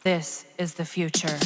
This is the future.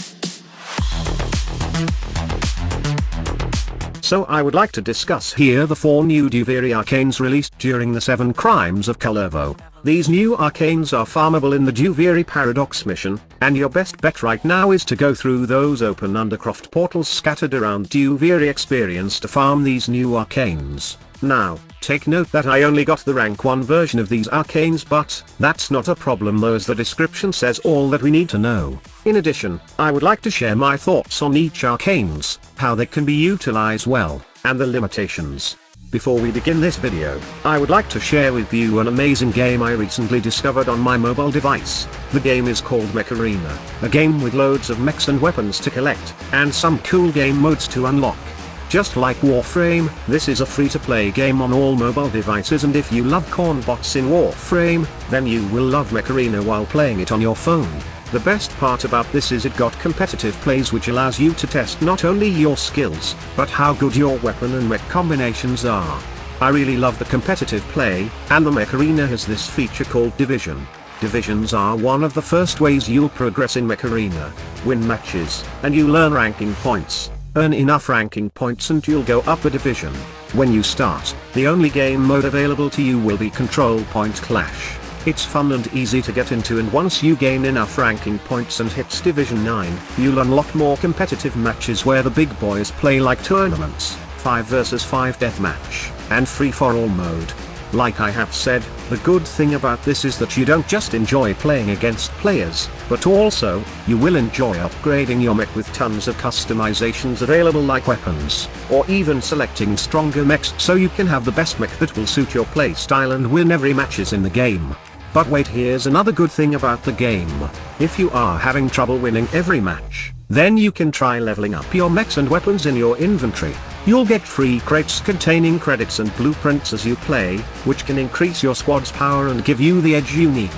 So I would like to discuss here the 4 new Duviri Arcanes released during the 7 Crimes of Kullervo. These new Arcanes are farmable in the Duviri Paradox mission, and your best bet right now is to go through those open Undercroft portals scattered around Duviri experience to farm these new Arcanes. Now, take note that I only got the rank 1 version of these Arcanes, but that's not a problem though, as the description says all that we need to know. In addition, I would like to share my thoughts on each Arcanes, how they can be utilized well, and the limitations. Before we begin this video, I would like to share with you an amazing game I recently discovered on my mobile device. The game is called Mech Arena, a game with loads of mechs and weapons to collect, and some cool game modes to unlock. Just like Warframe, this is a free-to-play game on all mobile devices, and if you love corn bots in Warframe, then you will love Mech Arena while playing it on your phone. The best part about this is it got competitive plays, which allows you to test not only your skills, but how good your weapon and mech combinations are. I really love the competitive play, and the Mech Arena has this feature called Division. Divisions are one of the first ways you'll progress in Mech Arena. Win matches, and you learn ranking points. Earn enough ranking points and you'll go up a division. When you start, the only game mode available to you will be Control Point Clash. It's fun and easy to get into, and once you gain enough ranking points and hit Division 9, you'll unlock more competitive matches where the big boys play, like tournaments, 5 vs 5 deathmatch, and free-for-all mode. Like I have said, the good thing about this is that you don't just enjoy playing against players, but also, you will enjoy upgrading your mech with tons of customizations available, like weapons, or even selecting stronger mechs so you can have the best mech that will suit your playstyle and win every matches in the game. But wait, here's another good thing about the game. If you are having trouble winning every match, then you can try leveling up your mechs and weapons in your inventory. You'll get free crates containing credits and blueprints as you play, which can increase your squad's power and give you the edge you need.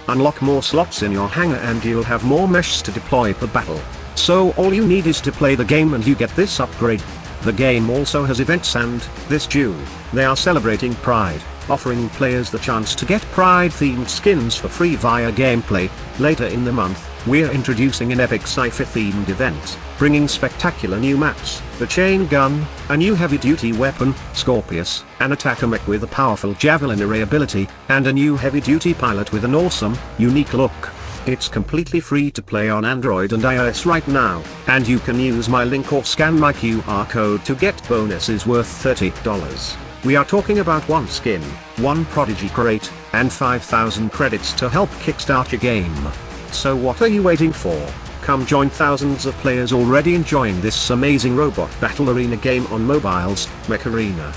Unlock more slots in your hangar and you'll have more mechs to deploy per battle. So all you need is to play the game and you get this upgrade. The game also has events, and this June, they are celebrating Pride, offering players the chance to get Pride-themed skins for free via gameplay. Later in the month, we're introducing an epic sci-fi themed event, bringing spectacular new maps, the chain gun, a new heavy-duty weapon, Scorpius, an attacker mech with a powerful javelin array ability, and a new heavy-duty pilot with an awesome, unique look. It's completely free to play on Android and iOS right now, and you can use my link or scan my QR code to get bonuses worth $30. We are talking about 1 skin, 1 Prodigy crate, and 5,000 credits to help kickstart your game. So what are you waiting for? Come join thousands of players already enjoying this amazing robot battle arena game on mobiles, Mech Arena.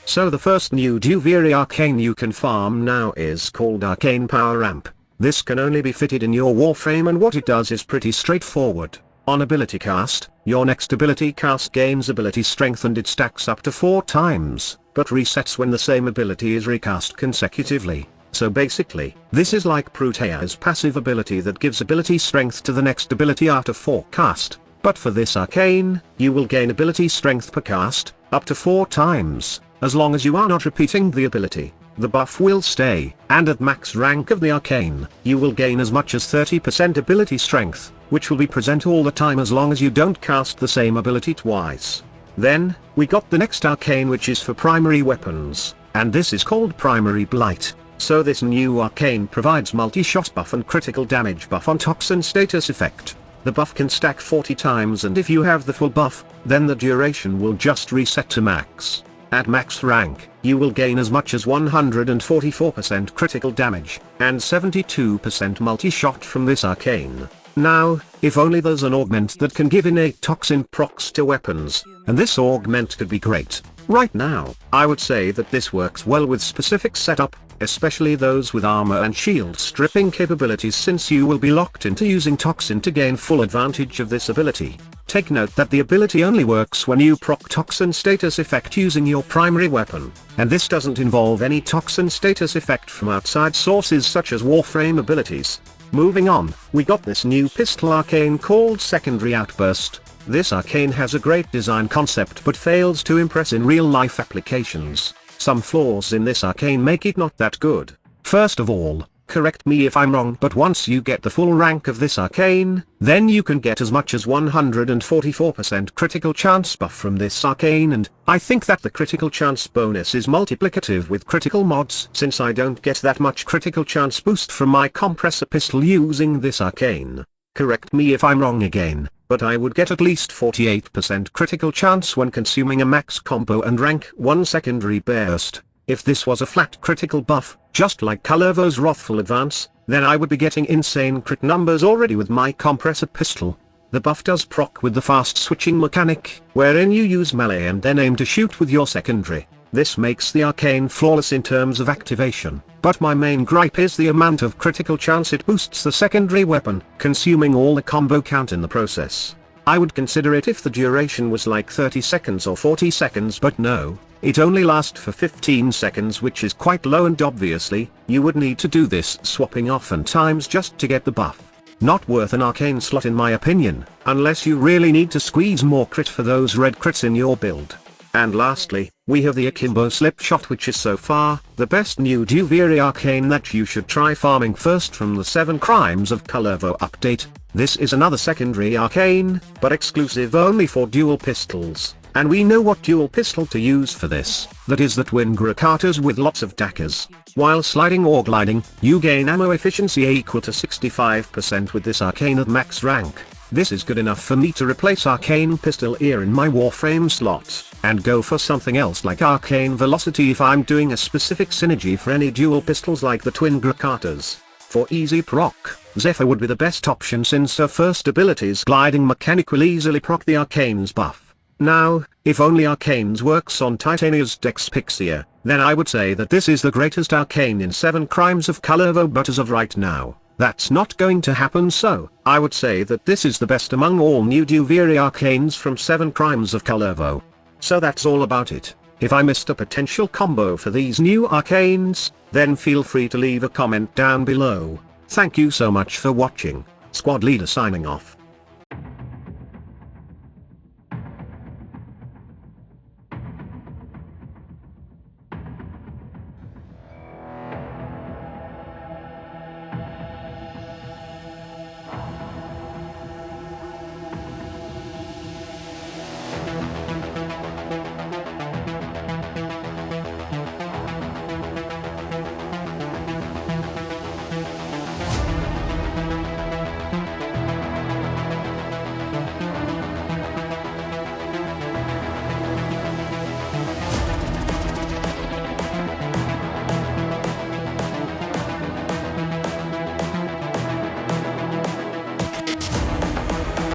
So the first new Duviri Arcane you can farm now is called Arcane Power Ramp. This can only be fitted in your Warframe, and what it does is pretty straightforward. On ability cast, your next ability cast gains ability strength and it stacks up to 4 times, but resets when the same ability is recast consecutively. So basically, this is like Protea's passive ability that gives ability strength to the next ability after 4 cast, but for this Arcane, you will gain ability strength per cast, up to 4 times, as long as you are not repeating the ability. The buff will stay, and at max rank of the Arcane, you will gain as much as 30% ability strength, which will be present all the time as long as you don't cast the same ability twice. Then, we got the next Arcane, which is for primary weapons, and this is called Primary Blight. So this new Arcane provides multi-shot buff and critical damage buff on toxin status effect. The buff can stack 40 times, and if you have the full buff, then the duration will just reset to max. At max rank, you will gain as much as 144% critical damage, and 72% multi-shot from this Arcane. Now, if only there's an augment that can give innate toxin procs to weapons, and this augment could be great. Right now, I would say that this works well with specific setup, especially those with armor and shield stripping capabilities, since you will be locked into using toxin to gain full advantage of this ability. Take note that the ability only works when you proc toxin status effect using your primary weapon, and this doesn't involve any toxin status effect from outside sources such as Warframe abilities. Moving on, we got this new pistol Arcane called Secondary Outburst. This Arcane has a great design concept but fails to impress in real-life applications. Some flaws in this Arcane make it not that good. First of all, correct me if I'm wrong, but once you get the full rank of this arcane, then you can get as much as 144% critical chance buff from this arcane, and I think that the critical chance bonus is multiplicative with critical mods, since I don't get that much critical chance boost from my compressor pistol using this arcane. Correct me if I'm wrong again, but I would get at least 48% critical chance when consuming a max combo and rank 1 secondary burst. If this was a flat critical buff, just like Kullervo's Wrathful Advance, then I would be getting insane crit numbers already with my compressor pistol. The buff does proc with the fast switching mechanic, wherein you use melee and then aim to shoot with your secondary. This makes the arcane flawless in terms of activation, but my main gripe is the amount of critical chance it boosts the secondary weapon, consuming all the combo count in the process. I would consider it if the duration was like 30 seconds or 40 seconds, but no, it only lasts for 15 seconds, which is quite low, and obviously, you would need to do this swapping oftentimes just to get the buff. Not worth an arcane slot in my opinion, unless you really need to squeeze more crit for those red crits in your build. And lastly, we have the Akimbo Slipshot, which is so far the best new Duviri arcane that you should try farming first from the 7 Crimes of Kullervo update. This is another secondary arcane, but exclusive only for dual pistols, and we know what dual pistol to use for this. That is the twin Grakatas with lots of daggers. While sliding or gliding, you gain ammo efficiency equal to 65% with this arcane at max rank. This is good enough for me to replace Arcane Pistol Ear in my Warframe slot, and go for something else like Arcane Velocity if I'm doing a specific synergy for any dual pistols like the Twin Grakatas. For easy proc, Zephyr would be the best option since her first ability's gliding mechanic will easily proc the Arcane's buff. Now, if only Arcane's works on Titania's Dex Pixia, then I would say that this is the greatest arcane in 7 Crimes of Kullervo, but as of right now, that's not going to happen, so I would say that this is the best among all new Duviri arcanes from 7 Crimes of Kullervo. So that's all about it. If I missed a potential combo for these new arcanes, then feel free to leave a comment down below. Thank you so much for watching. Squad Leader signing off.